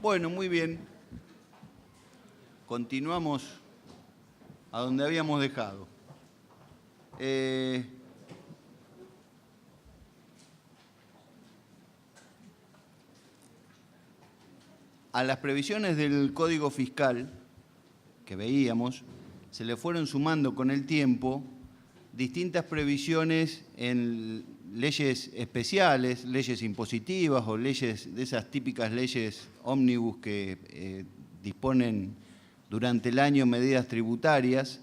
Bueno, muy bien. Continuamos a donde habíamos dejado. A las previsiones del Código Fiscal que veíamos, se le fueron sumando con el tiempo distintas previsiones en leyes especiales, leyes impositivas o leyes de esas típicas leyes ómnibus que disponen durante el año medidas tributarias,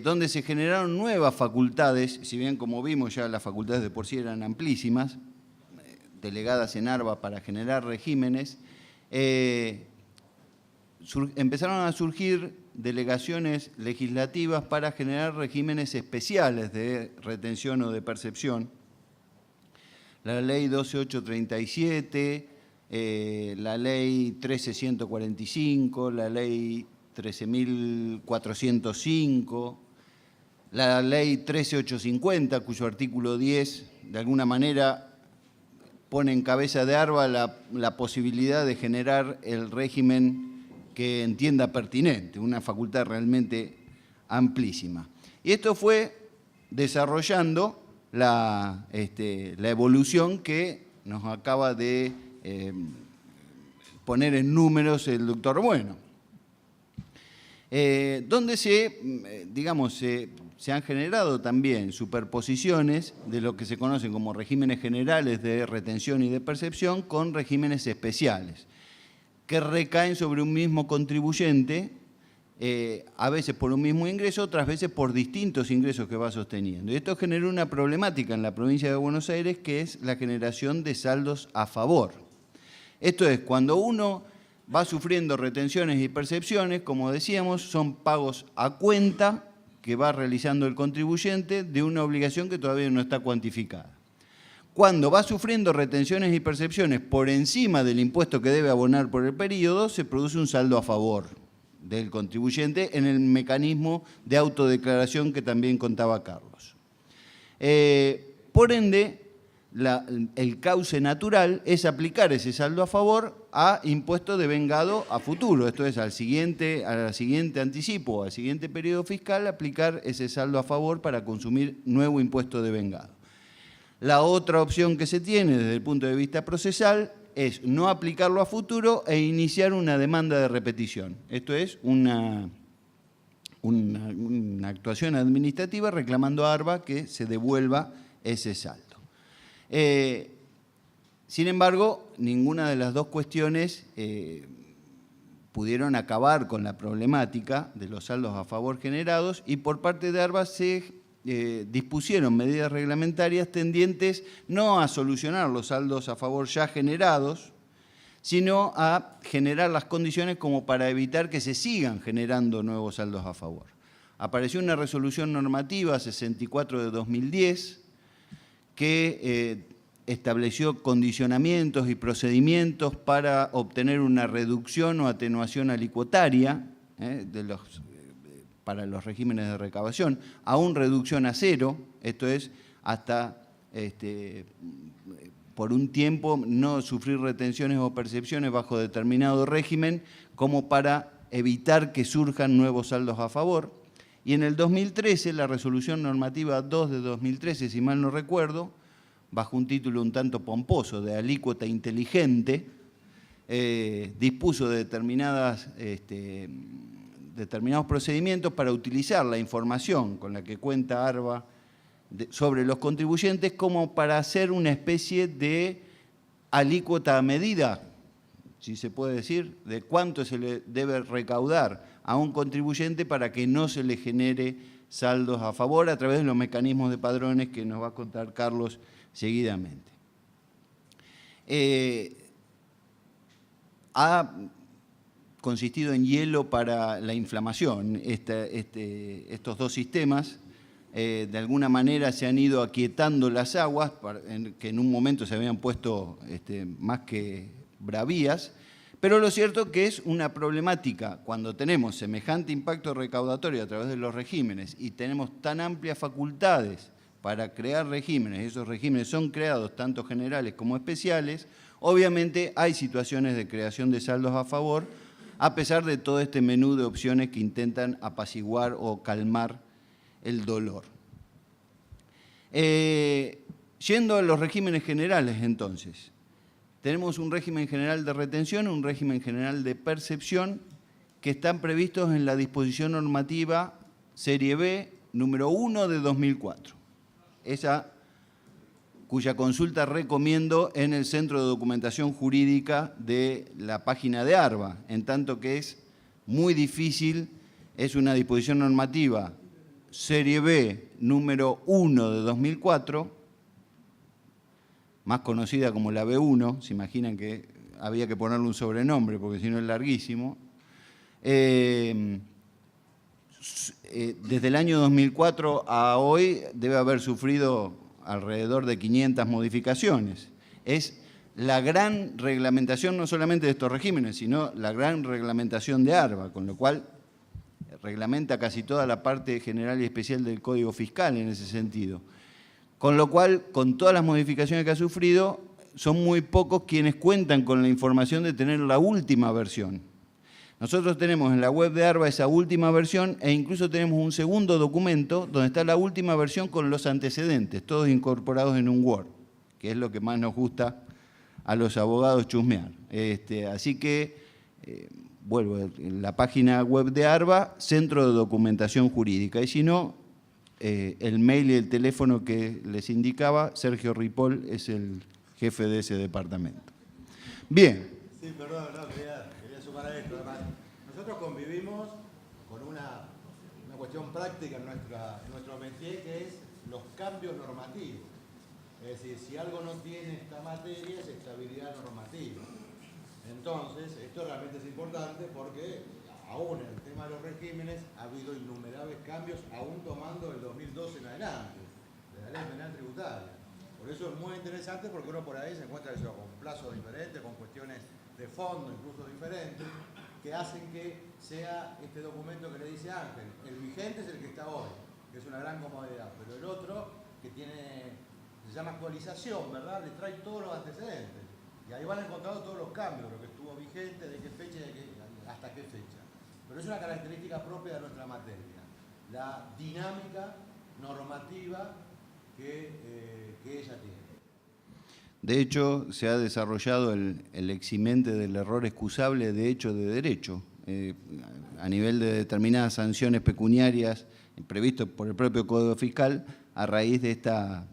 donde se generaron nuevas facultades, si bien como vimos ya las facultades de por sí eran amplísimas, delegadas en ARBA para generar regímenes, empezaron a surgir delegaciones legislativas para generar regímenes especiales de retención o de percepción. La ley 12837, la ley 13145, la ley 13405, la ley 13850, cuyo artículo 10 de alguna manera pone en cabeza de ARBA la posibilidad de generar el régimen que entienda pertinente, una facultad realmente amplísima. Y esto fue desarrollando la evolución que nos acaba de poner en números el doctor Bueno, donde se han generado también superposiciones de lo que se conocen como regímenes generales de retención y de percepción con regímenes especiales, que recaen sobre un mismo contribuyente, a veces por un mismo ingreso, otras veces por distintos ingresos que va sosteniendo. Y esto generó una problemática en la provincia de Buenos Aires, que es la generación de saldos a favor. Esto es, cuando uno va sufriendo retenciones y percepciones, como decíamos, son pagos a cuenta que va realizando el contribuyente de una obligación que todavía no está cuantificada. Cuando va sufriendo retenciones y percepciones por encima del impuesto que debe abonar por el periodo, se produce un saldo a favor del contribuyente en el mecanismo de autodeclaración que también contaba Carlos. Por ende, el cauce natural es aplicar ese saldo a favor a impuesto devengado a futuro, esto es, al siguiente anticipo, al siguiente periodo fiscal, aplicar ese saldo a favor para consumir nuevo impuesto devengado. La otra opción que se tiene desde el punto de vista procesal es no aplicarlo a futuro e iniciar una demanda de repetición. Esto es una actuación administrativa reclamando a ARBA que se devuelva ese saldo. Sin embargo, ninguna de las dos cuestiones pudieron acabar con la problemática de los saldos a favor generados y por parte de ARBA se dispusieron medidas reglamentarias tendientes no a solucionar los saldos a favor ya generados, sino a generar las condiciones como para evitar que se sigan generando nuevos saldos a favor. Apareció una resolución normativa 64 de 2010 que estableció condicionamientos y procedimientos para obtener una reducción o atenuación alicuotaria para los regímenes de recaudación, aún reducción a cero, esto es, hasta por un tiempo no sufrir retenciones o percepciones bajo determinado régimen, como para evitar que surjan nuevos saldos a favor. Y en el 2013, la resolución normativa 2 de 2013, si mal no recuerdo, bajo un título un tanto pomposo de alícuota inteligente, dispuso de determinados procedimientos para utilizar la información con la que cuenta ARBA sobre los contribuyentes como para hacer una especie de alícuota a medida, si se puede decir, de cuánto se le debe recaudar a un contribuyente para que no se le genere saldos a favor a través de los mecanismos de padrones que nos va a contar Carlos seguidamente. Ha consistido en hielo para la inflamación estos dos sistemas. De alguna manera se han ido aquietando las aguas, que en un momento se habían puesto más que bravías, pero lo cierto que es una problemática cuando tenemos semejante impacto recaudatorio a través de los regímenes y tenemos tan amplias facultades para crear regímenes, esos regímenes son creados tanto generales como especiales, Obviamente hay situaciones de creación de saldos a favor, a pesar de todo este menú de opciones que intentan apaciguar o calmar el dolor. Yendo a los regímenes generales, entonces, tenemos un régimen general de retención, un régimen general de percepción, que están previstos en la disposición normativa Serie B, número 1 de 2004. Esa cuya consulta recomiendo en el Centro de Documentación Jurídica de la página de ARBA, en tanto que es muy difícil, es una disposición normativa Serie B, número 1 de 2004, más conocida como la B1, se imaginan que había que ponerle un sobrenombre porque si no es larguísimo. Desde el año 2004 a hoy debe haber sufrido alrededor de 500 modificaciones. Es la gran reglamentación no solamente de estos regímenes, sino la gran reglamentación de ARBA, con lo cual reglamenta casi toda la parte general y especial del Código Fiscal en ese sentido. Con lo cual, con todas las modificaciones que ha sufrido, son muy pocos quienes cuentan con la información de tener la última versión. Nosotros tenemos en la web de ARBA esa última versión e incluso tenemos un segundo documento donde está la última versión con los antecedentes, todos incorporados en un Word, que es lo que más nos gusta a los abogados chusmear. Así que, vuelvo, en la página web de ARBA, Centro de Documentación Jurídica. Y si no, el mail y el teléfono que les indicaba, Sergio Ripoll es el jefe de ese departamento. Bien. Sí, perdón, no, quería sumar a esto. Además, nosotros convivimos con una cuestión práctica en nuestro métier, que es los cambios normativos. Es decir, si algo no tiene esta materia, es estabilidad normativa. Entonces, esto realmente es importante porque aún en el tema de los regímenes ha habido innumerables cambios, aún tomando el 2012 en adelante, de la ley penal tributaria. Por eso es muy interesante porque uno por ahí se encuentra eso, con plazos diferentes, con cuestiones de fondo incluso diferentes, que hacen que sea este documento que le dice Ángel. El vigente es el que está hoy, que es una gran comodidad, pero el otro que se llama actualización, ¿verdad? Le trae todos los antecedentes. Y ahí van encontrando todos los cambios, lo que estuvo vigente, de qué fecha y hasta qué fecha. Pero es una característica propia de nuestra materia, la dinámica normativa que ella tiene. De hecho, se ha desarrollado el eximente del error excusable de hecho de derecho, a nivel de determinadas sanciones pecuniarias previstas por el propio Código Fiscal, a raíz de esta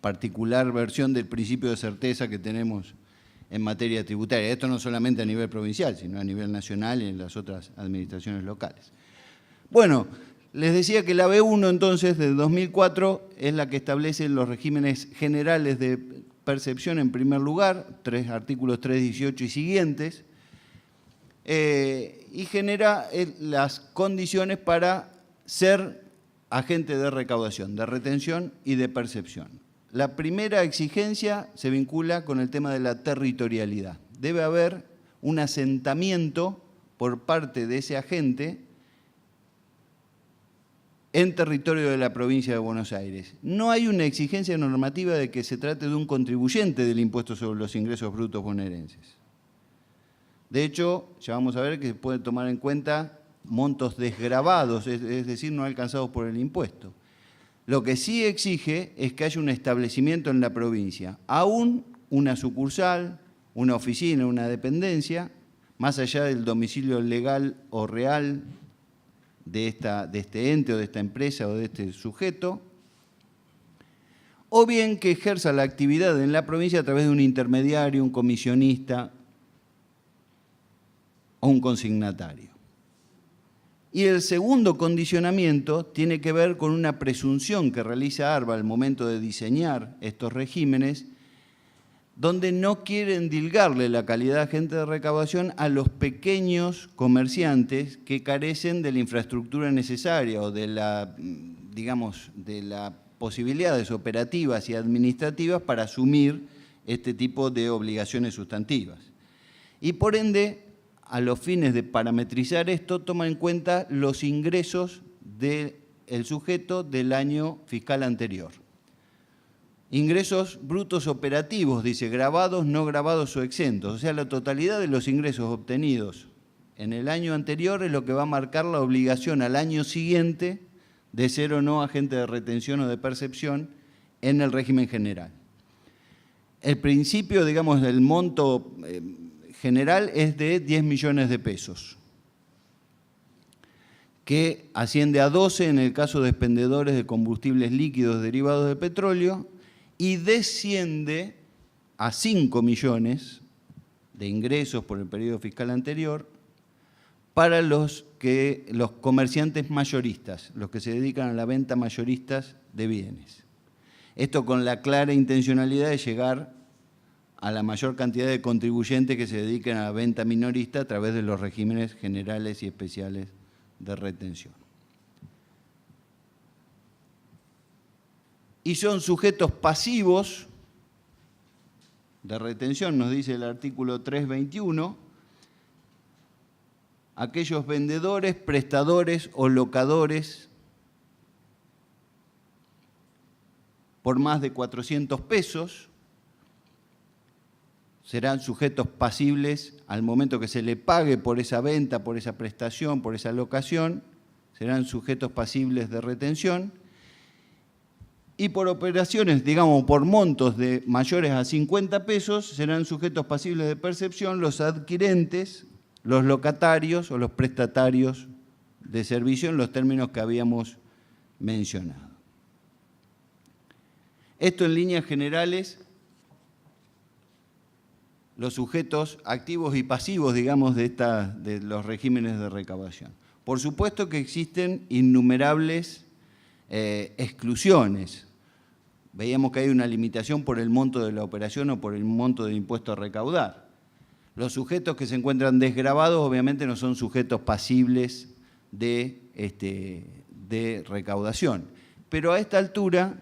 particular versión del principio de certeza que tenemos en materia tributaria. Esto no solamente a nivel provincial, sino a nivel nacional y en las otras administraciones locales. Bueno, les decía que la B1 entonces de 2004 es la que establece los regímenes generales de percepción en primer lugar, artículos 3, 18 y siguientes, y genera las condiciones para ser agente de recaudación, de retención y de percepción. La primera exigencia se vincula con el tema de la territorialidad. Debe haber un asentamiento por parte de ese agente en territorio de la provincia de Buenos Aires. No hay una exigencia normativa de que se trate de un contribuyente del impuesto sobre los ingresos brutos bonaerenses. De hecho, ya vamos a ver que se puede tomar en cuenta montos desgravados, es decir, no alcanzados por el impuesto. Lo que sí exige es que haya un establecimiento en la provincia, aún una sucursal, una oficina, una dependencia, más allá del domicilio legal o real de este ente o de esta empresa o de este sujeto, o bien que ejerza la actividad en la provincia a través de un intermediario, un comisionista o un consignatario. Y el segundo condicionamiento tiene que ver con una presunción que realiza ARBA al momento de diseñar estos regímenes, donde no quiere endilgarle la calidad de agente de recaudación a los pequeños comerciantes que carecen de la infraestructura necesaria o de las posibilidades operativas y administrativas para asumir este tipo de obligaciones sustantivas. Y por ende, a los fines de parametrizar esto, toma en cuenta los ingresos del sujeto del año fiscal anterior. ingresos brutos operativos, dice, grabados, no grabados o exentos. O sea, la totalidad de los ingresos obtenidos en el año anterior es lo que va a marcar la obligación al año siguiente de ser o no agente de retención o de percepción en el régimen general. El principio, digamos, del monto general es de 10 millones de pesos, que asciende a 12 en el caso de expendedores de combustibles líquidos derivados de petróleo y desciende a 5 millones de ingresos por el periodo fiscal anterior para los comerciantes mayoristas, los que se dedican a la venta mayoristas de bienes. Esto con la clara intencionalidad de llegar a la mayor cantidad de contribuyentes que se dediquen a la venta minorista a través de los regímenes generales y especiales de retención. Y son sujetos pasivos de retención, nos dice el artículo 321, aquellos vendedores, prestadores o locadores por más de 400 pesos, serán sujetos pasibles al momento que se le pague por esa venta, por esa prestación, por esa locación, serán sujetos pasibles de retención. Y por operaciones, digamos, por montos de mayores a 50 pesos, serán sujetos pasibles de percepción los adquirentes, los locatarios o los prestatarios de servicio en los términos que habíamos mencionado. Esto en líneas generales, los sujetos activos y pasivos, digamos, de los regímenes de recaudación. Por supuesto que existen innumerables exclusiones. Veíamos que hay una limitación por el monto de la operación o por el monto del impuesto a recaudar. Los sujetos que se encuentran desgravados obviamente no son sujetos pasibles de recaudación. Pero a esta altura,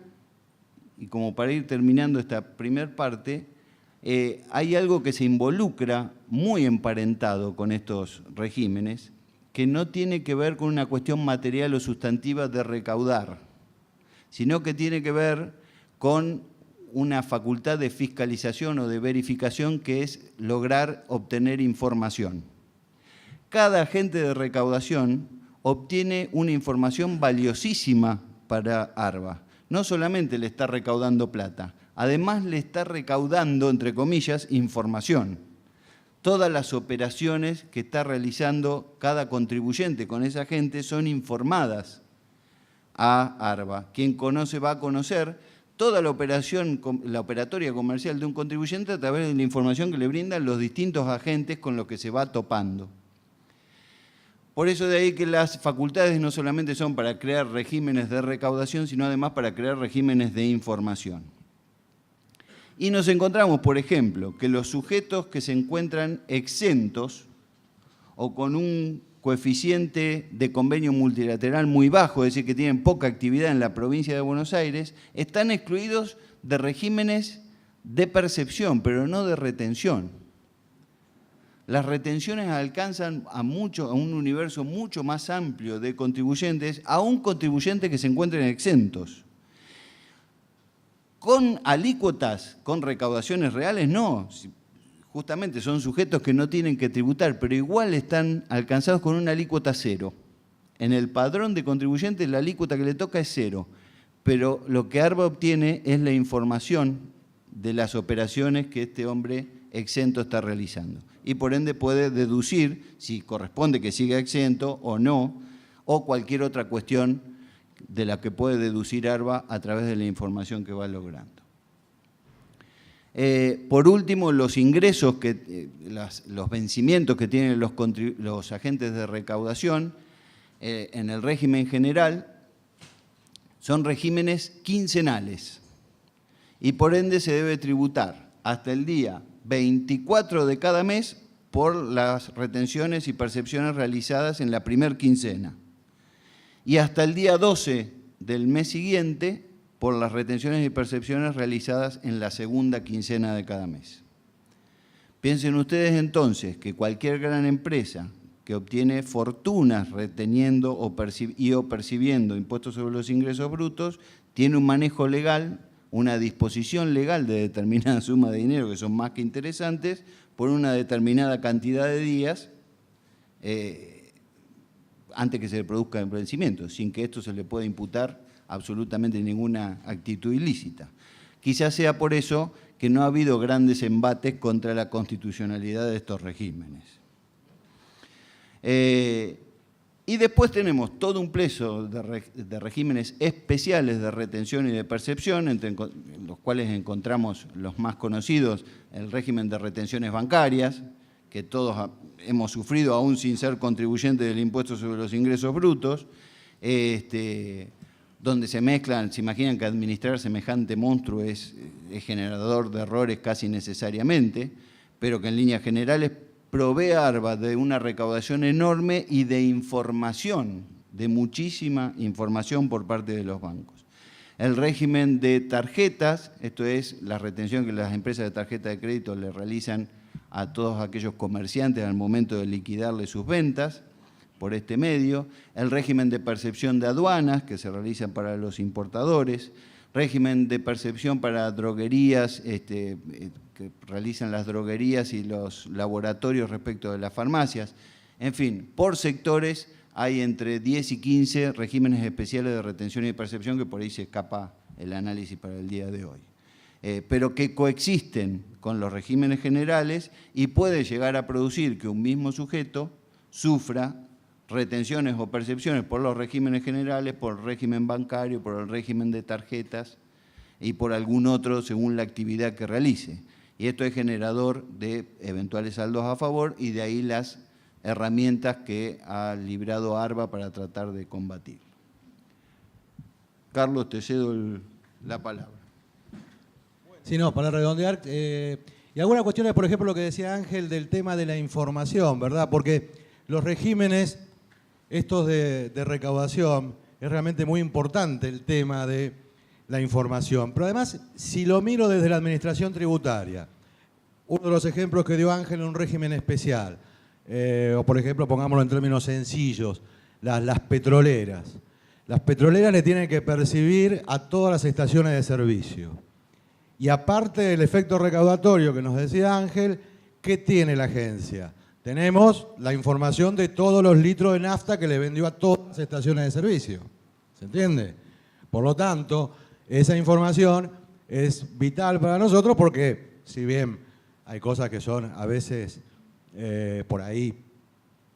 y como para ir terminando esta primera parte, hay algo que se involucra muy emparentado con estos regímenes, que no tiene que ver con una cuestión material o sustantiva de recaudar, sino que tiene que ver con una facultad de fiscalización o de verificación que es lograr obtener información. Cada agente de recaudación obtiene una información valiosísima para ARBA. No solamente le está recaudando plata, además le está recaudando, entre comillas, información. Todas las operaciones que está realizando cada contribuyente con esa agente son informadas a ARBA. Quien conoce va a conocer toda la operatoria comercial de un contribuyente a través de la información que le brindan los distintos agentes con los que se va topando. Por eso de ahí que las facultades no solamente son para crear regímenes de recaudación, sino además para crear regímenes de información. Y nos encontramos, por ejemplo, que los sujetos que se encuentran exentos o con un coeficiente de convenio multilateral muy bajo, es decir, que tienen poca actividad en la provincia de Buenos Aires, están excluidos de regímenes de percepción, pero no de retención. Las retenciones alcanzan a un universo mucho más amplio de contribuyentes, aún contribuyentes que se encuentren exentos. Con alícuotas, con recaudaciones reales, no. Justamente son sujetos que no tienen que tributar, pero igual están alcanzados con una alícuota cero. En el padrón de contribuyentes la alícuota que le toca es cero, pero lo que ARBA obtiene es la información de las operaciones que este hombre exento está realizando. Y por ende puede deducir si corresponde que siga exento o no, o cualquier otra cuestión de la que puede deducir ARBA a través de la información que va logrando. Por último, los ingresos, los vencimientos que tienen los agentes de recaudación en el régimen general son regímenes quincenales y por ende se debe tributar hasta el día 24 de cada mes por las retenciones y percepciones realizadas en la primera quincena y hasta el día 12 del mes siguiente por las retenciones y percepciones realizadas en la segunda quincena de cada mes. Piensen ustedes entonces que cualquier gran empresa que obtiene fortunas reteniendo o percibiendo impuestos sobre los ingresos brutos tiene un manejo legal una disposición legal de determinada suma de dinero, que son más que interesantes, por una determinada cantidad de días antes que se produzca el vencimiento, sin que esto se le pueda imputar absolutamente ninguna actitud ilícita. Quizás sea por eso que no ha habido grandes embates contra la constitucionalidad de estos regímenes. Y después tenemos todo un pleso de regímenes especiales de retención y de percepción, entre los cuales encontramos los más conocidos, el régimen de retenciones bancarias, que todos hemos sufrido aún sin ser contribuyentes del impuesto sobre los ingresos brutos, donde se mezclan, se imaginan que administrar semejante monstruo es generador de errores casi necesariamente, pero que en líneas generales provee a ARBA de una recaudación enorme y de información, de muchísima información por parte de los bancos. El régimen de tarjetas, esto es la retención que las empresas de tarjeta de crédito le realizan a todos aquellos comerciantes al momento de liquidarle sus ventas por este medio, el régimen de percepción de aduanas que se realizan para los importadores, régimen de percepción para droguerías, que realizan las droguerías y los laboratorios respecto de las farmacias. En fin, por sectores hay entre 10 y 15 regímenes especiales de retención y percepción que por ahí se escapa el análisis para el día de hoy. Pero que coexisten con los regímenes generales y puede llegar a producir que un mismo sujeto sufra retenciones o percepciones por los regímenes generales, por el régimen bancario, por el régimen de tarjetas y por algún otro según la actividad que realice. Y esto es generador de eventuales saldos a favor y de ahí las herramientas que ha librado ARBA para tratar de combatir. Carlos, te cedo la palabra. Sí, no, para redondear, y algunas cuestiones, por ejemplo, lo que decía Ángel del tema de la información, ¿verdad? Porque los regímenes, estos de recaudación, es realmente muy importante el tema de la información. Pero además, si lo miro desde la administración tributaria, uno de los ejemplos que dio Ángel en un régimen especial, o por ejemplo, pongámoslo en términos sencillos, las petroleras. Las petroleras le tienen que percibir a todas las estaciones de servicio. Y aparte del efecto recaudatorio que nos decía Ángel, ¿qué tiene la agencia? Tenemos la información de todos los litros de nafta que le vendió a todas las estaciones de servicio. ¿Se entiende? Por lo tanto, esa información es vital para nosotros porque, si bien hay cosas que son a veces por ahí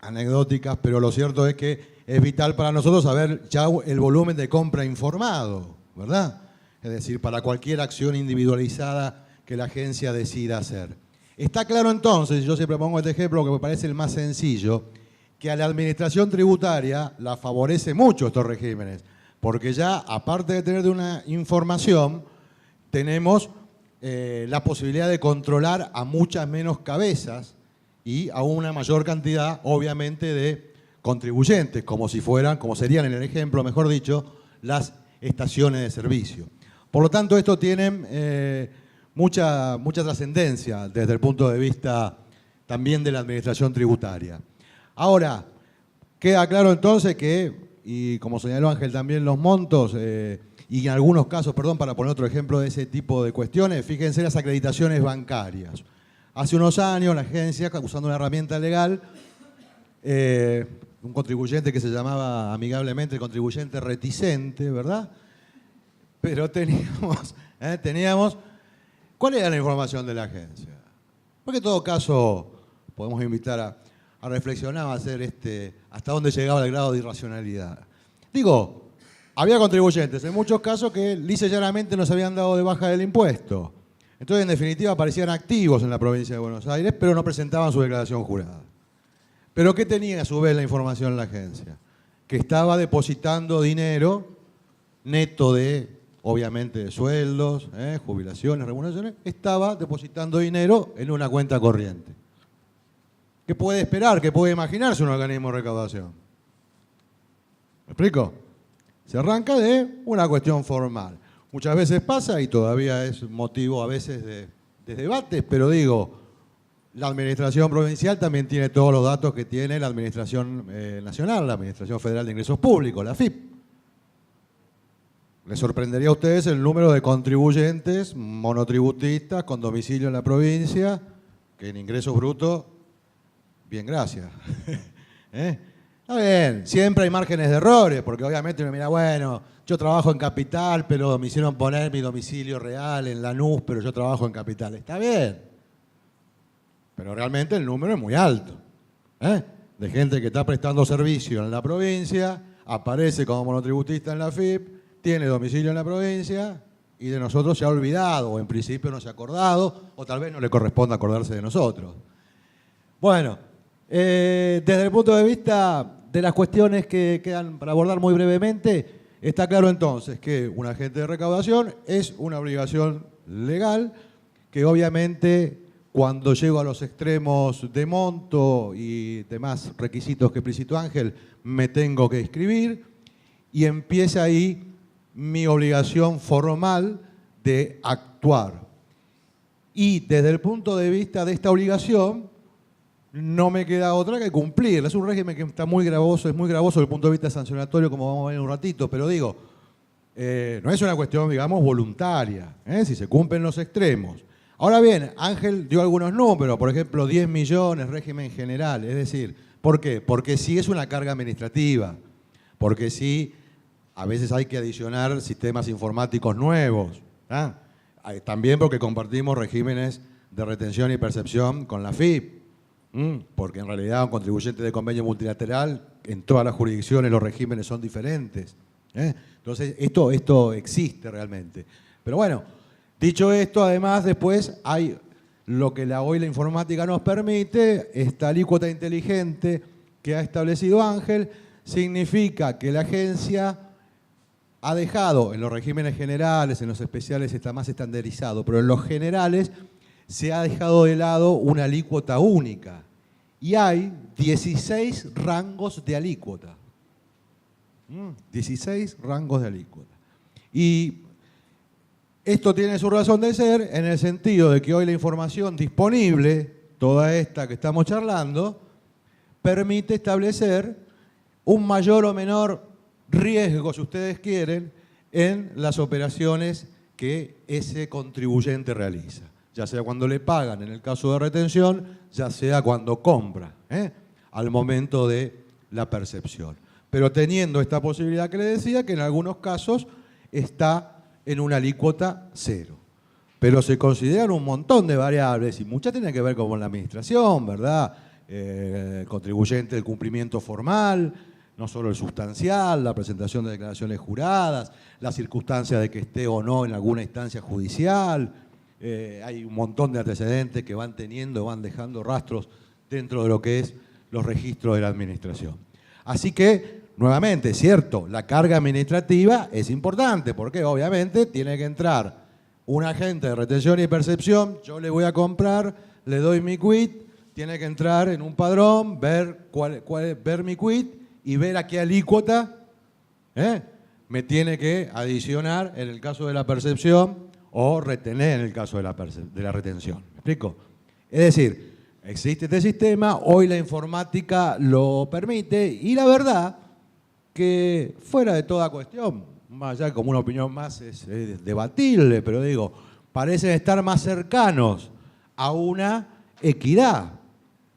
anecdóticas, pero lo cierto es que es vital para nosotros saber ya el volumen de compra informado, ¿verdad? Es decir, para cualquier acción individualizada que la agencia decida hacer. Está claro entonces, yo siempre pongo este ejemplo que me parece el más sencillo, que a la administración tributaria la favorece mucho estos regímenes, porque ya, aparte de tener una información, tenemos la posibilidad de controlar a muchas menos cabezas y a una mayor cantidad, obviamente, de contribuyentes, como serían en el ejemplo, mejor dicho, las estaciones de servicio. Por lo tanto, esto tiene mucha trascendencia desde el punto de vista también de la administración tributaria. Ahora, queda claro entonces que, y como señaló Ángel también, los montos, y en algunos casos, perdón, para poner otro ejemplo de ese tipo de cuestiones, fíjense las acreditaciones bancarias. Hace unos años la agencia, usando una herramienta legal, un contribuyente que se llamaba amigablemente el contribuyente reticente, ¿verdad? Pero teníamos, ¿cuál era la información de la agencia? Porque en todo caso podemos invitar a reflexionar, a hacer hasta dónde llegaba el grado de irracionalidad. Digo, había contribuyentes en muchos casos que lisa y llanamente no se habían dado de baja del impuesto. Entonces, en definitiva, aparecían activos en la provincia de Buenos Aires, pero no presentaban su declaración jurada. ¿Pero qué tenía a su vez la información en la agencia? Que estaba depositando dinero neto de, obviamente, de sueldos, jubilaciones, remuneraciones, estaba depositando dinero en una cuenta corriente. ¿Qué puede esperar? ¿Qué puede imaginarse un organismo de recaudación? ¿Me explico? Se arranca de una cuestión formal. Muchas veces pasa y todavía es motivo a veces de debate, pero digo, la administración provincial también tiene todos los datos que tiene la administración nacional, la Administración Federal de Ingresos Públicos, la AFIP. les sorprendería a ustedes el número de contribuyentes monotributistas con domicilio en la provincia, que en ingresos brutos, bien, gracias. Está bien, siempre hay márgenes de errores, porque obviamente uno mira, bueno, yo trabajo en Capital, pero me hicieron poner mi domicilio real en Lanús, pero yo trabajo en Capital. Está bien, pero realmente el número es muy alto, de gente que está prestando servicio en la provincia, aparece como monotributista en la FIP, tiene domicilio en la provincia y de nosotros se ha olvidado, o en principio no se ha acordado, o tal vez no le corresponda acordarse de nosotros. Bueno, desde el punto de vista de las cuestiones que quedan para abordar muy brevemente, está claro entonces que un agente de recaudación es una obligación legal que obviamente cuando llego a los extremos de monto y demás requisitos que explicitó Ángel, me tengo que inscribir y empieza ahí mi obligación formal de actuar. Y desde el punto de vista de esta obligación, no me queda otra que cumplirla. Es un régimen que está muy gravoso, es muy gravoso desde el punto de vista sancionatorio, como vamos a ver en un ratito, pero digo, no es una cuestión, digamos, voluntaria, si se cumplen los extremos. Ahora bien, Ángel dio algunos números, por ejemplo, 10 millones, régimen general, es decir, ¿por qué? Porque sí es una carga administrativa, porque sí a veces hay que adicionar sistemas informáticos nuevos, también porque compartimos regímenes de retención y percepción con la FIP, porque en realidad un contribuyente de convenio multilateral, en todas las jurisdicciones los regímenes son diferentes. Entonces, esto existe realmente. Pero bueno, dicho esto, además, después hay lo que hoy la informática nos permite, esta alícuota inteligente que ha establecido Ángel, significa que la agencia ha dejado, en los regímenes generales, en los especiales está más estandarizado, pero en los generales se ha dejado de lado una alícuota única. Y hay 16 rangos de alícuota. 16 rangos de alícuota. Y esto tiene su razón de ser en el sentido de que hoy la información disponible, toda esta que estamos charlando, permite establecer un mayor o menor riesgo, si ustedes quieren, en las operaciones que ese contribuyente realiza. Ya sea cuando le pagan, en el caso de retención, ya sea cuando compra, al momento de la percepción. Pero teniendo esta posibilidad que le decía, que en algunos casos está en una alícuota cero. Pero se consideran un montón de variables y muchas tienen que ver con la administración, ¿verdad? El contribuyente, el cumplimiento formal, no solo el sustancial, la presentación de declaraciones juradas, la circunstancia de que esté o no en alguna instancia judicial. Hay un montón de antecedentes que van teniendo, van dejando rastros dentro de lo que es los registros de la administración. Así que, nuevamente, cierto, la carga administrativa es importante porque obviamente tiene que entrar un agente de retención y percepción, yo le voy a comprar, le doy mi quit, tiene que entrar en un padrón, ver mi quit y ver a qué alícuota me tiene que adicionar en el caso de la percepción o retener en el caso de la retención. ¿Me explico? Es decir, existe este sistema, hoy la informática lo permite y la verdad que fuera de toda cuestión, más allá como una opinión más es debatible, pero digo, parecen estar más cercanos a una equidad.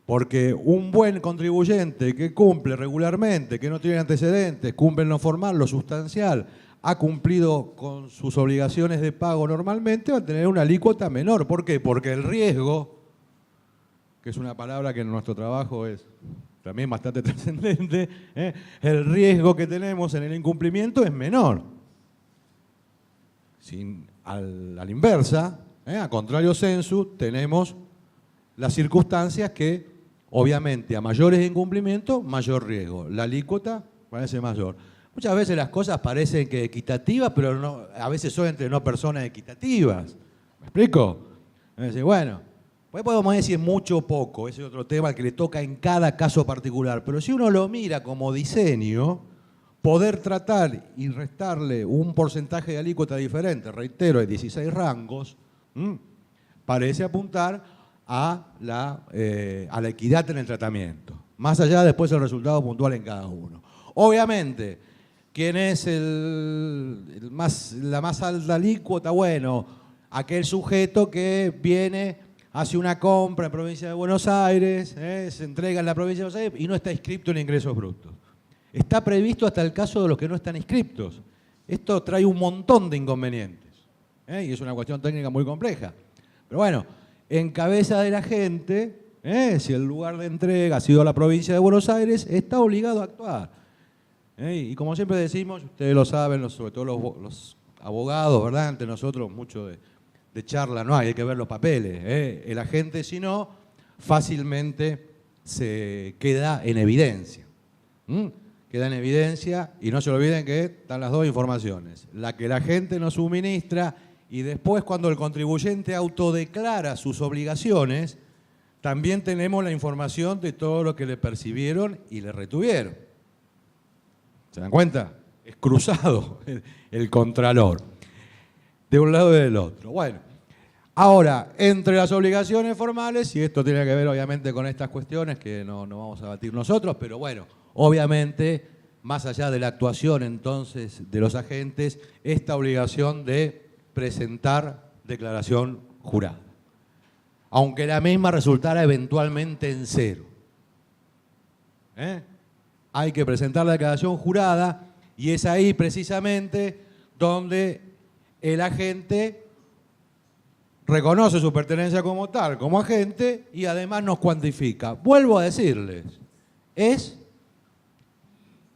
Porque un buen contribuyente que cumple regularmente, que no tiene antecedentes, cumple en lo formal, lo sustancial, ha cumplido con sus obligaciones de pago normalmente, va a tener una alícuota menor. ¿Por qué? Porque el riesgo, que es una palabra que en nuestro trabajo es también bastante trascendente, el riesgo que tenemos en el incumplimiento es menor. A la inversa, a contrario sensu, tenemos las circunstancias que obviamente, a mayores incumplimientos, mayor riesgo. La alícuota parece mayor. Muchas veces las cosas parecen que equitativas, pero no, a veces son entre no personas equitativas. ¿Me explico? Bueno, pues podemos decir mucho o poco, ese es otro tema que le toca en cada caso particular. Pero si uno lo mira como diseño, poder tratar y restarle un porcentaje de alícuota diferente, reitero, de 16 rangos, parece apuntar a la equidad en el tratamiento, más allá después del resultado puntual en cada uno. Obviamente, ¿Quién es la más alta alícuota? Bueno, aquel sujeto que viene, hace una compra en provincia de Buenos Aires, se entrega en la provincia de Buenos Aires y no está inscripto en ingresos brutos. Está previsto hasta el caso de los que no están inscriptos. Esto trae un montón de inconvenientes, y es una cuestión técnica muy compleja. Pero bueno, en cabeza de la gente, si el lugar de entrega ha sido la provincia de Buenos Aires, está obligado a actuar. Y como siempre decimos, ustedes lo saben, sobre todo los abogados, ¿verdad? Ante nosotros mucho de charla no hay que ver los papeles. El agente, si no, fácilmente se queda en evidencia. Queda en evidencia y no se olviden que están las dos informaciones. La que la gente nos suministra y después cuando el contribuyente autodeclara sus obligaciones, también tenemos la información de todo lo que le percibieron y le retuvieron. ¿Se dan cuenta? Es cruzado el contralor, de un lado y del otro. Bueno, ahora, entre las obligaciones formales, y esto tiene que ver obviamente con estas cuestiones que no vamos a batir nosotros, pero bueno, obviamente, más allá de la actuación entonces de los agentes, esta obligación de presentar declaración jurada, aunque la misma resultara eventualmente en cero. Hay que presentar la declaración jurada y es ahí precisamente donde el agente reconoce su pertenencia como tal, como agente, y además nos cuantifica. Vuelvo a decirles, es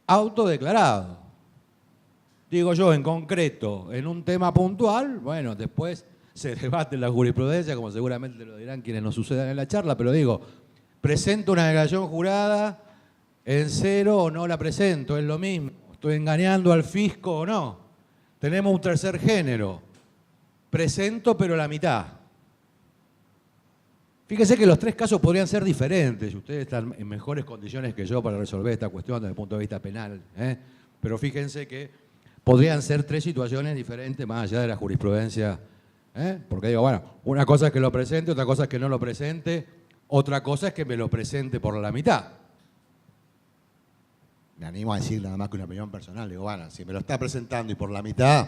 autodeclarado. Digo yo, en concreto, en un tema puntual, bueno, después se debate en la jurisprudencia, como seguramente lo dirán quienes nos sucedan en la charla, pero digo, presento una declaración jurada en cero o no la presento, es lo mismo. ¿Estoy engañando al fisco o no? Tenemos un tercer género. Presento pero la mitad. Fíjense que los tres casos podrían ser diferentes. Ustedes están en mejores condiciones que yo para resolver esta cuestión desde el punto de vista penal. Pero fíjense que podrían ser tres situaciones diferentes más allá de la jurisprudencia. Porque digo, bueno, una cosa es que lo presente, otra cosa es que no lo presente, otra cosa es que me lo presente por la mitad. Me animo a decir nada más que una opinión personal. Digo, bueno, si me lo está presentando y por la mitad,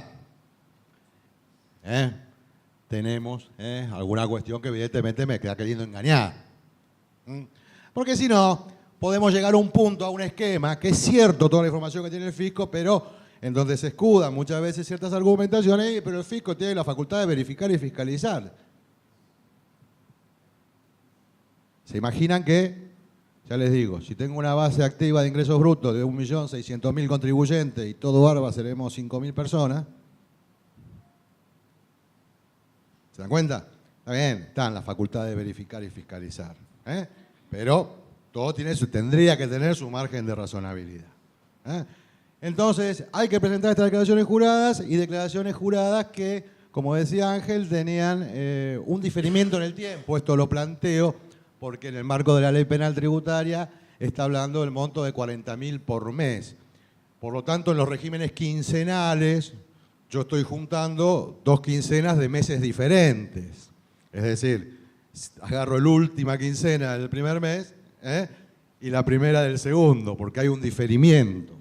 tenemos alguna cuestión que evidentemente me queda queriendo engañar. Porque si no, podemos llegar a un punto, a un esquema, que es cierto toda la información que tiene el fisco, pero en donde se escudan muchas veces ciertas argumentaciones, pero el fisco tiene la facultad de verificar y fiscalizar. ¿Se imaginan que, ya les digo, si tengo una base activa de ingresos brutos de 1.600.000 contribuyentes y todo Barba seremos 5.000 personas? ¿Se dan cuenta? Está bien, está en la facultad de verificar y fiscalizar. Pero todo tendría que tener su margen de razonabilidad. Entonces, hay que presentar estas declaraciones juradas y declaraciones juradas que, como decía Ángel, tenían un diferimiento en el tiempo. Esto lo planteo porque en el marco de la ley penal tributaria está hablando del monto de 40.000 por mes. Por lo tanto, en los regímenes quincenales, yo estoy juntando 2 quincenas de meses diferentes. Es decir, agarro la última quincena del primer mes y la primera del segundo, porque hay un diferimiento.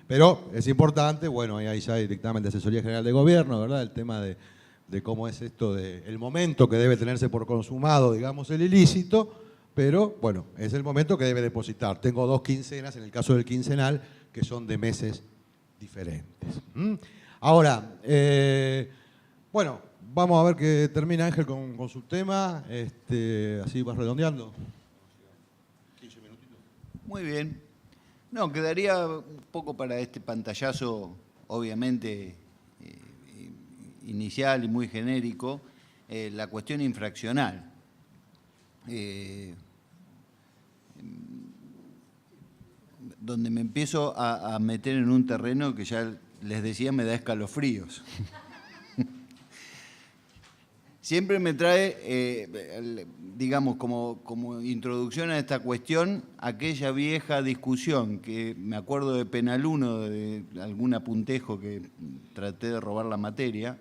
Pero es importante, bueno, ahí ya hay dictamen de Asesoría General de Gobierno, ¿verdad? El tema de cómo es esto el momento que debe tenerse por consumado, digamos, el ilícito, pero bueno, es el momento que debe depositar. Tengo 2 quincenas, en el caso del quincenal, que son de meses diferentes. Ahora, bueno, vamos a ver que termina Ángel con su tema, así vas redondeando. 15 minutitos. Muy bien. No, quedaría un poco para este pantallazo, obviamente, inicial y muy genérico, la cuestión infraccional. Donde me empiezo a meter en un terreno que ya les decía me da escalofríos. Siempre me trae, digamos, como introducción a esta cuestión, aquella vieja discusión que me acuerdo de Penal 1, de algún apuntejo que traté de robar la materia,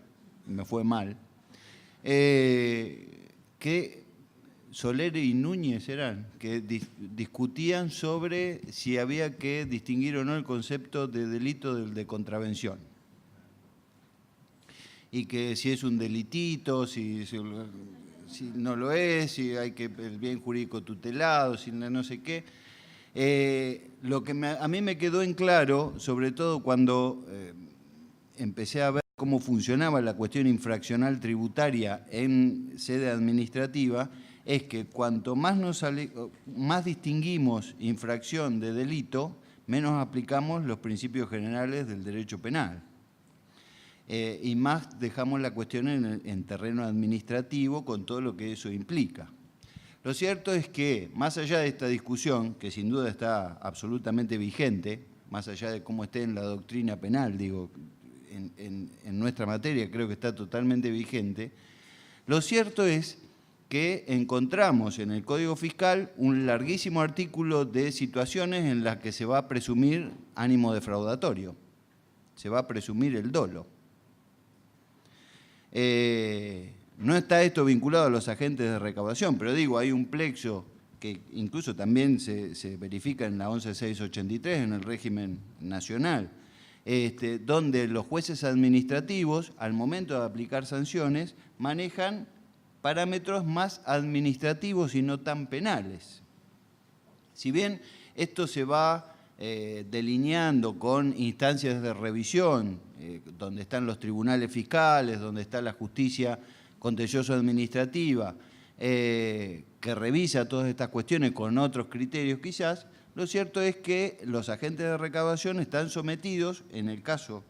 me fue mal, que Soler y Núñez eran, que discutían sobre si había que distinguir o no el concepto de delito del de contravención. Y que si es un delitito, si no lo es, si hay que el bien jurídico tutelado, si no sé qué. Lo que a mí me quedó en claro, sobre todo cuando empecé a ver cómo funcionaba la cuestión infraccional tributaria en sede administrativa, es que cuanto más distinguimos infracción de delito, menos aplicamos los principios generales del derecho penal. Y más dejamos la cuestión en terreno administrativo con todo lo que eso implica. Lo cierto es que, más allá de esta discusión, que sin duda está absolutamente vigente, más allá de cómo esté en la doctrina penal, digo, en nuestra materia creo que está totalmente vigente, lo cierto es que encontramos en el Código Fiscal un larguísimo artículo de situaciones en las que se va a presumir ánimo defraudatorio, se va a presumir el dolo. No está esto vinculado a los agentes de recaudación, pero digo, hay un plexo que incluso también se verifica en la 11683, en el régimen nacional, donde los jueces administrativos, al momento de aplicar sanciones, manejan parámetros más administrativos y no tan penales. Si bien esto se va delineando con instancias de revisión, donde están los tribunales fiscales, donde está la justicia contencioso-administrativa, que revisa todas estas cuestiones con otros criterios quizás, lo cierto es que los agentes de recaudación están sometidos, en el caso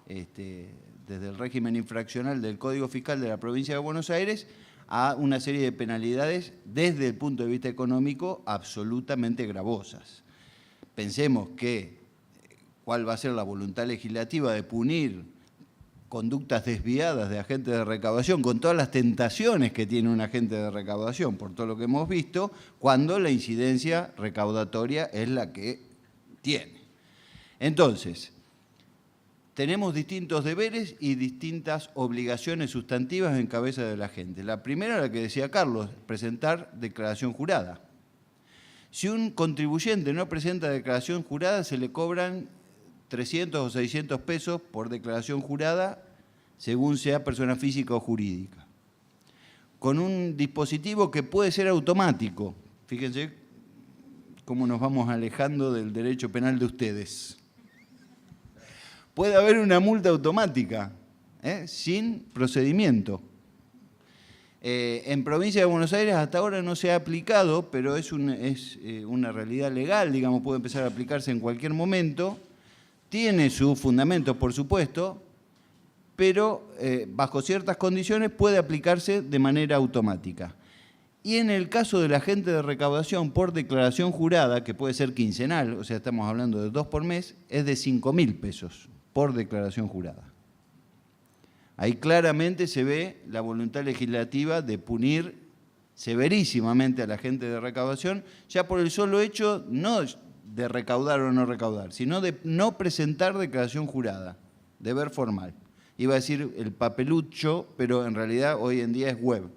desde el régimen infraccional del Código Fiscal de la Provincia de Buenos Aires, a una serie de penalidades desde el punto de vista económico absolutamente gravosas. Pensemos que cuál va a ser la voluntad legislativa de punir conductas desviadas de agentes de recaudación, con todas las tentaciones que tiene un agente de recaudación, por todo lo que hemos visto, cuando la incidencia recaudatoria es la que tiene. Entonces, tenemos distintos deberes y distintas obligaciones sustantivas en cabeza de la gente. La primera, la que decía Carlos, presentar declaración jurada. Si un contribuyente no presenta declaración jurada, se le cobran 300 o 600 pesos por declaración jurada, según sea persona física o jurídica. Con un dispositivo que puede ser automático. Fíjense cómo nos vamos alejando del derecho penal de ustedes. Puede haber una multa automática, sin procedimiento. En Provincia de Buenos Aires hasta ahora no se ha aplicado, pero es una realidad legal, digamos, puede empezar a aplicarse en cualquier momento. Tiene su fundamento, por supuesto, pero bajo ciertas condiciones puede aplicarse de manera automática. Y en el caso del agente de recaudación por declaración jurada, que puede ser quincenal, o sea, estamos hablando de 2 por mes, es de 5.000 pesos por declaración jurada. Ahí claramente se ve la voluntad legislativa de punir severísimamente al agente de recaudación, ya por el solo hecho no de recaudar o no recaudar, sino de no presentar declaración jurada, deber formal. Iba a decir el papelucho, pero en realidad hoy en día es web,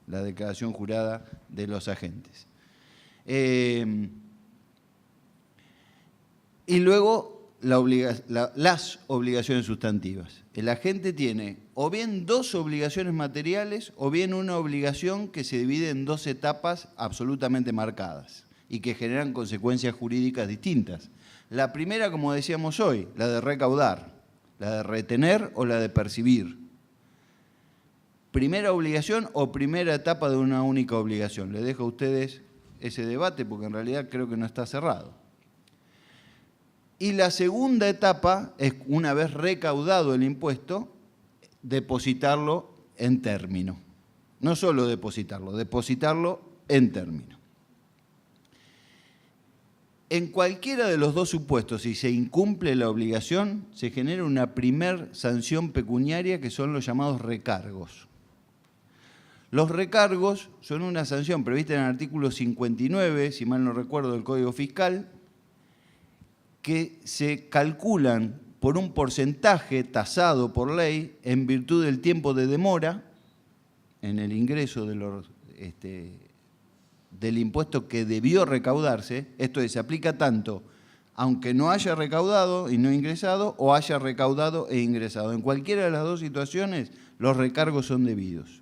la declaración jurada de los agentes. Y luego las obligaciones sustantivas. El agente tiene o bien 2 obligaciones materiales o bien una obligación que se divide en 2 etapas absolutamente marcadas y que generan consecuencias jurídicas distintas. La primera, como decíamos hoy, la de recaudar, la de retener o la de percibir. Primera obligación o primera etapa de una única obligación. Les dejo a ustedes ese debate porque en realidad creo que no está cerrado. Y la segunda etapa es, una vez recaudado el impuesto, depositarlo en término. No solo depositarlo en término. En cualquiera de los 2 supuestos, si se incumple la obligación, se genera una primer sanción pecuniaria que son los llamados recargos. Los recargos son una sanción prevista en el artículo 59, si mal no recuerdo, del Código Fiscal, que se calculan por un porcentaje tasado por ley en virtud del tiempo de demora en el ingreso de los del impuesto que debió recaudarse, esto es, se aplica tanto aunque no haya recaudado y no ingresado, o haya recaudado e ingresado. En cualquiera de las dos situaciones, los recargos son debidos.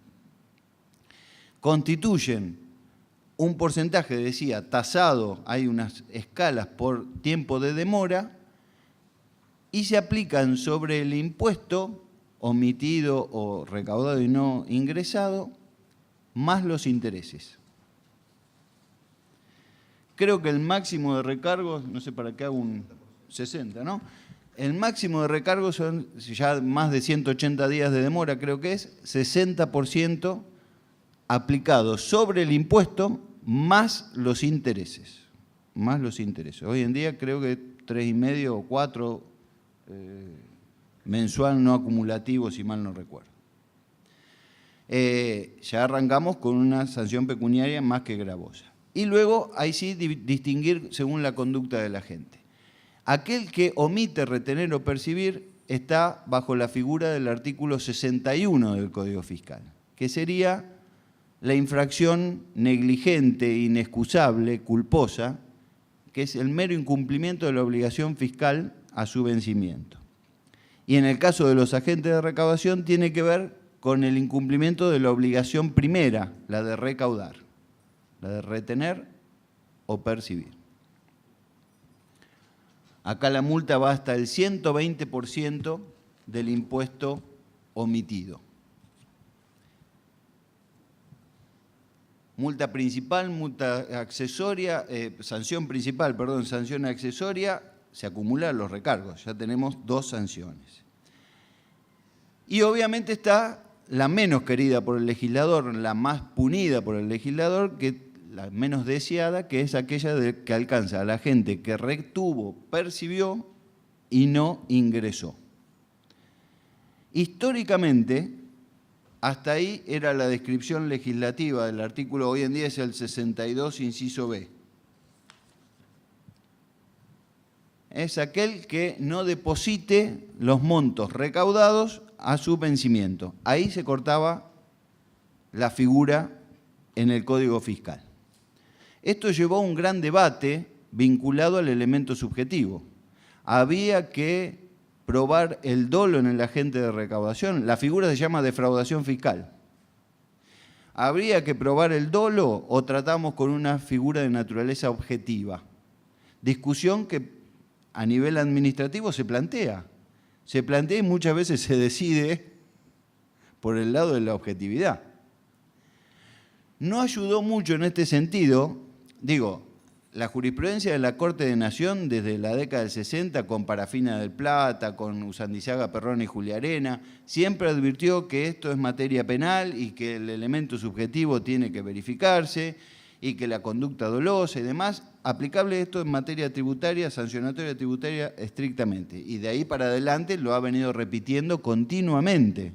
Constituyen un porcentaje, decía, tasado, hay unas escalas por tiempo de demora, y se aplican sobre el impuesto omitido o recaudado y no ingresado, más los intereses. Creo que el máximo de recargos, no sé para qué hago un 60, ¿no? El máximo de recargos son ya más de 180 días de demora, creo que es 60% aplicado sobre el impuesto más los intereses. Más los intereses. Hoy en día creo que 3,5 o 4 mensual no acumulativo, si mal no recuerdo. Ya arrancamos con una sanción pecuniaria más que gravosa. Y luego, ahí sí, distinguir según la conducta de la gente. Aquel que omite retener o percibir está bajo la figura del artículo 61 del Código Fiscal, que sería la infracción negligente, inexcusable, culposa, que es el mero incumplimiento de la obligación fiscal a su vencimiento. Y en el caso de los agentes de recaudación tiene que ver con el incumplimiento de la obligación primera, la de recaudar, la de retener o percibir. Acá la multa va hasta el 120% del impuesto omitido. Multa principal, multa accesoria, sanción principal, perdón, sanción accesoria, se acumulan los recargos, ya tenemos 2 sanciones. Y obviamente está la menos querida por el legislador, la más punida por el legislador, la menos deseada, que es aquella que alcanza a la gente que retuvo, percibió y no ingresó. Históricamente, hasta ahí era la descripción legislativa del artículo, hoy en día es el 62, inciso B. Es aquel que no deposite los montos recaudados a su vencimiento. Ahí se cortaba la figura en el Código Fiscal. Esto llevó a un gran debate vinculado al elemento subjetivo. Había que probar el dolo en el agente de recaudación. La figura se llama defraudación fiscal. ¿Habría que probar el dolo o tratamos con una figura de naturaleza objetiva? Discusión que a nivel administrativo se plantea. Se plantea y muchas veces se decide por el lado de la objetividad. No ayudó mucho en este sentido, la jurisprudencia de la Corte de Nación desde la década del 60 con Parafina del Plata, con Usandizaga, Perrone y Juliarena, siempre advirtió que esto es materia penal y que el elemento subjetivo tiene que verificarse y que la conducta dolosa y demás, aplicable esto en materia tributaria, sancionatoria tributaria estrictamente. Y de ahí para adelante lo ha venido repitiendo continuamente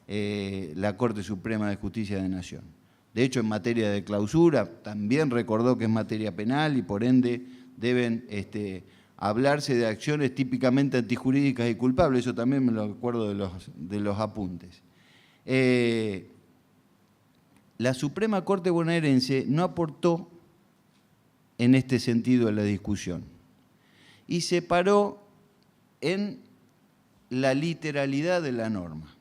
la Corte Suprema de Justicia de la Nación. De hecho, en materia de clausura, también recordó que es materia penal y por ende deben hablarse de acciones típicamente antijurídicas y culpables. Eso también me lo acuerdo de los apuntes. La Suprema Corte bonaerense no aportó en este sentido a la discusión y se paró en la literalidad de la norma.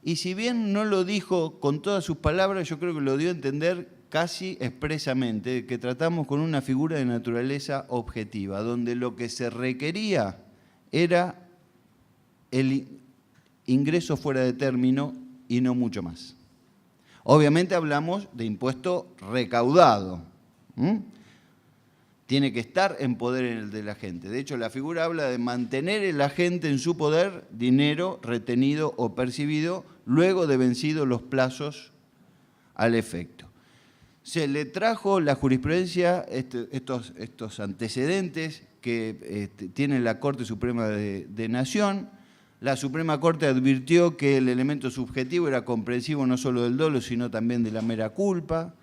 Y si bien no lo dijo con todas sus palabras, yo creo que lo dio a entender casi expresamente, que tratamos con una figura de naturaleza objetiva, donde lo que se requería era el ingreso fuera de término y no mucho más. Obviamente hablamos de impuesto recaudado. Tiene que estar en poder de la gente. De hecho, la figura habla de mantener el agente en su poder dinero retenido o percibido luego de vencidos los plazos al efecto. Se le trajo la jurisprudencia, estos antecedentes que tiene la Corte Suprema de Nación. La Suprema Corte advirtió que el elemento subjetivo era comprensivo no solo del dolo, sino también de la mera culpa.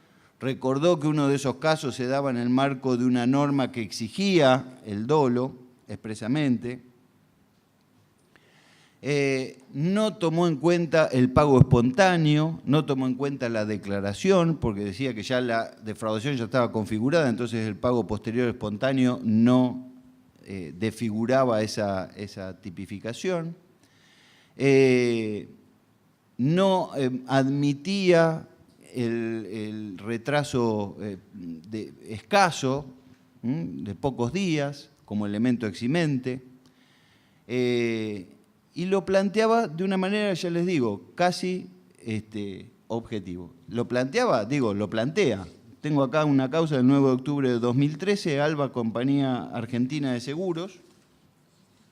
Recordó que uno de esos casos se daba en el marco de una norma que exigía el dolo expresamente. No tomó en cuenta el pago espontáneo, no tomó en cuenta la declaración, porque decía que ya la defraudación ya estaba configurada, entonces el pago posterior espontáneo no desfiguraba esa tipificación. No admitía el retraso escaso, de pocos días, como elemento eximente. Y lo planteaba de una manera, ya les digo, casi objetivo. Lo planteaba, lo plantea. Tengo acá una causa del 9 de octubre de 2013, Alba, Compañía Argentina de Seguros,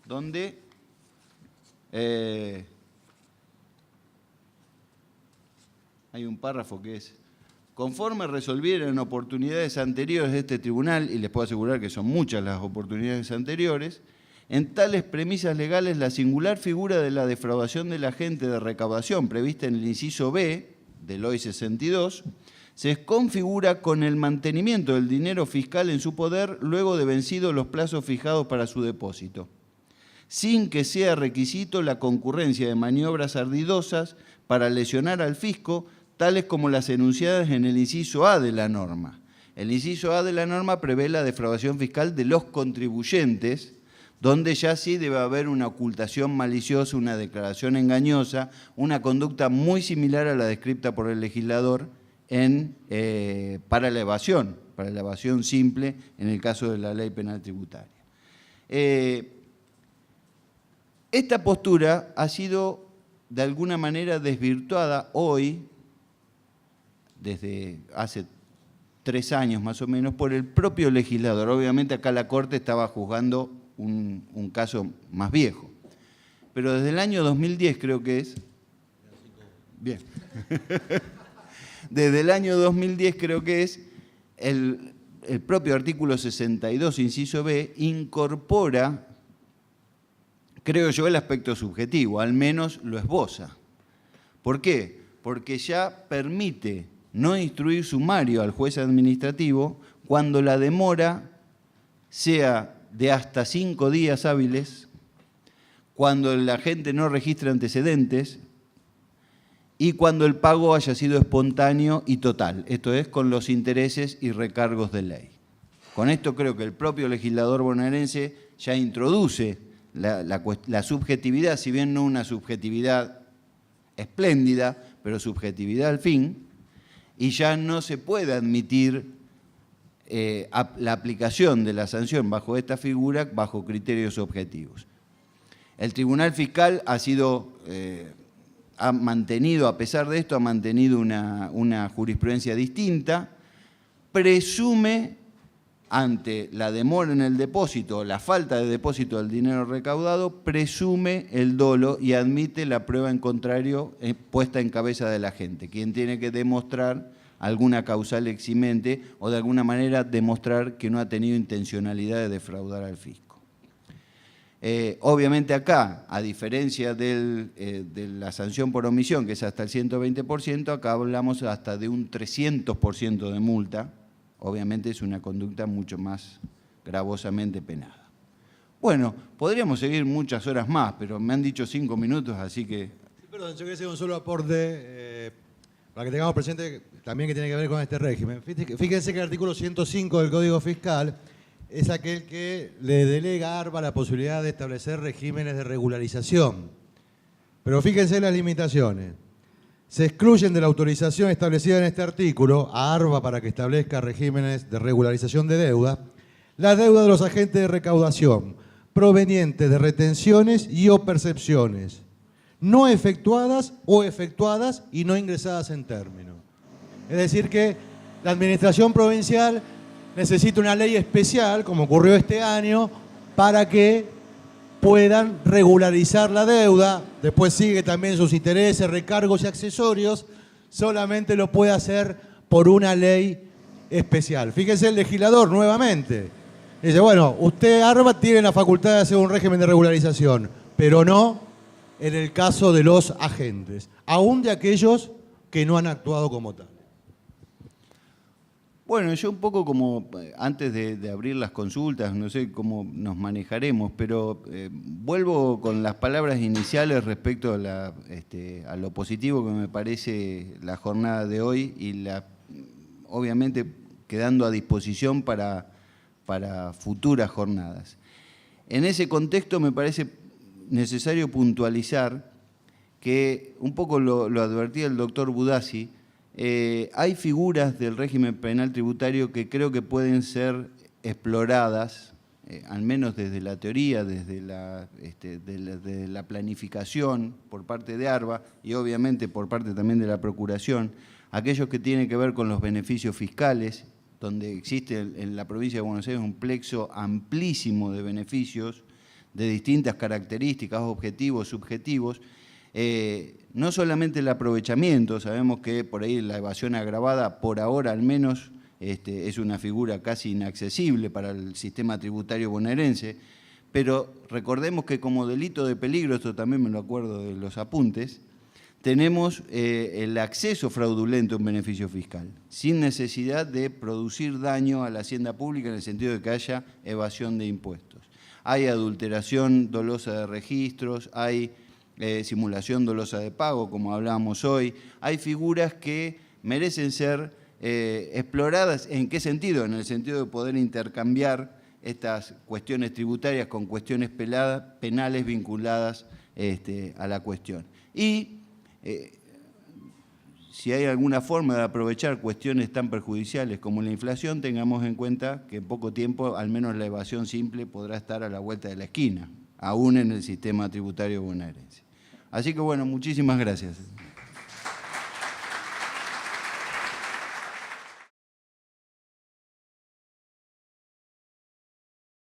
donde hay un párrafo que es: conforme resolviera en oportunidades anteriores de este tribunal, y les puedo asegurar que son muchas las oportunidades anteriores, en tales premisas legales, la singular figura de la defraudación del agente de recaudación prevista en el inciso B del OI 62 se configura con el mantenimiento del dinero fiscal en su poder luego de vencidos los plazos fijados para su depósito, sin que sea requisito la concurrencia de maniobras ardidosas para lesionar al fisco, tales como las enunciadas en el inciso A de la norma. El inciso A de la norma prevé la defraudación fiscal de los contribuyentes, donde ya sí debe haber una ocultación maliciosa, una declaración engañosa, una conducta muy similar a la descrita por el legislador para la evasión simple en el caso de la ley penal tributaria. Esta postura ha sido de alguna manera desvirtuada hoy, desde hace 3 años más o menos, por el propio legislador. Obviamente acá la Corte estaba juzgando un caso más viejo. Pero desde el año 2010 creo que es. Bien. Desde el año 2010 creo que es, el propio artículo 62, inciso B, incorpora, creo yo, el aspecto subjetivo, al menos lo esboza. ¿Por qué? Porque ya permite no instruir sumario al juez administrativo cuando la demora sea de hasta 5 días hábiles, cuando el agente no registra antecedentes y cuando el pago haya sido espontáneo y total, esto es, con los intereses y recargos de ley. Con esto creo que el propio legislador bonaerense ya introduce la subjetividad, si bien no una subjetividad espléndida, pero subjetividad al fin, y ya no se puede admitir la aplicación de la sanción bajo esta figura bajo criterios objetivos. El Tribunal Fiscal ha mantenido, a pesar de esto, ha mantenido una jurisprudencia distinta, presume ante la demora en el depósito, la falta de depósito del dinero recaudado, presume el dolo y admite la prueba en contrario puesta en cabeza de la gente, quien tiene que demostrar alguna causal eximente o de alguna manera demostrar que no ha tenido intencionalidad de defraudar al fisco. Obviamente acá, a diferencia de la sanción por omisión, que es hasta el 120%, acá hablamos hasta de un 300% de multa. Obviamente es una conducta mucho más gravosamente penada. Bueno, podríamos seguir muchas horas más, pero me han dicho 5 minutos, así que... Sí, perdón, yo quería hacer un solo aporte para que tengamos presente también que tiene que ver con este régimen. Fíjense que el artículo 105 del Código Fiscal es aquel que le delega a ARBA la posibilidad de establecer regímenes de regularización. Pero fíjense las limitaciones. Se excluyen de la autorización establecida en este artículo a ARBA para que establezca regímenes de regularización de deuda, las deudas de los agentes de recaudación provenientes de retenciones y o percepciones no efectuadas o efectuadas y no ingresadas en término. Es decir que la administración provincial necesita una ley especial, como ocurrió este año, para que puedan regularizar la deuda, después sigue también sus intereses, recargos y accesorios, solamente lo puede hacer por una ley especial. Fíjense el legislador nuevamente. Dice, bueno, usted, ARBA, tiene la facultad de hacer un régimen de regularización, pero no en el caso de los agentes, aún de aquellos que no han actuado como tal. Bueno, yo un poco como, antes de abrir las consultas, no sé cómo nos manejaremos, pero vuelvo con las palabras iniciales respecto a lo positivo que me parece la jornada de hoy y obviamente quedando a disposición para futuras jornadas. En ese contexto me parece necesario puntualizar que, un poco lo advertía el doctor Budassi, hay figuras del régimen penal tributario que creo que pueden ser exploradas, al menos desde la teoría, desde la planificación por parte de ARBA y obviamente por parte también de la Procuración, aquellos que tienen que ver con los beneficios fiscales, donde existe en la provincia de Buenos Aires un plexo amplísimo de beneficios de distintas características, objetivos, subjetivos. No solamente el aprovechamiento, sabemos que por ahí la evasión agravada, por ahora al menos, es una figura casi inaccesible para el sistema tributario bonaerense, pero recordemos que como delito de peligro, esto también me lo acuerdo de los apuntes, tenemos el acceso fraudulento a un beneficio fiscal, sin necesidad de producir daño a la hacienda pública en el sentido de que haya evasión de impuestos. Hay adulteración dolosa de registros, hay simulación dolosa de pago, como hablábamos hoy. Hay figuras que merecen ser exploradas. ¿En qué sentido? En el sentido de poder intercambiar estas cuestiones tributarias con cuestiones penales vinculadas a la cuestión. Y si hay alguna forma de aprovechar cuestiones tan perjudiciales como la inflación, tengamos en cuenta que en poco tiempo, al menos la evasión simple podrá estar a la vuelta de la esquina, aún en el sistema tributario bonaerense. Así que bueno, muchísimas gracias.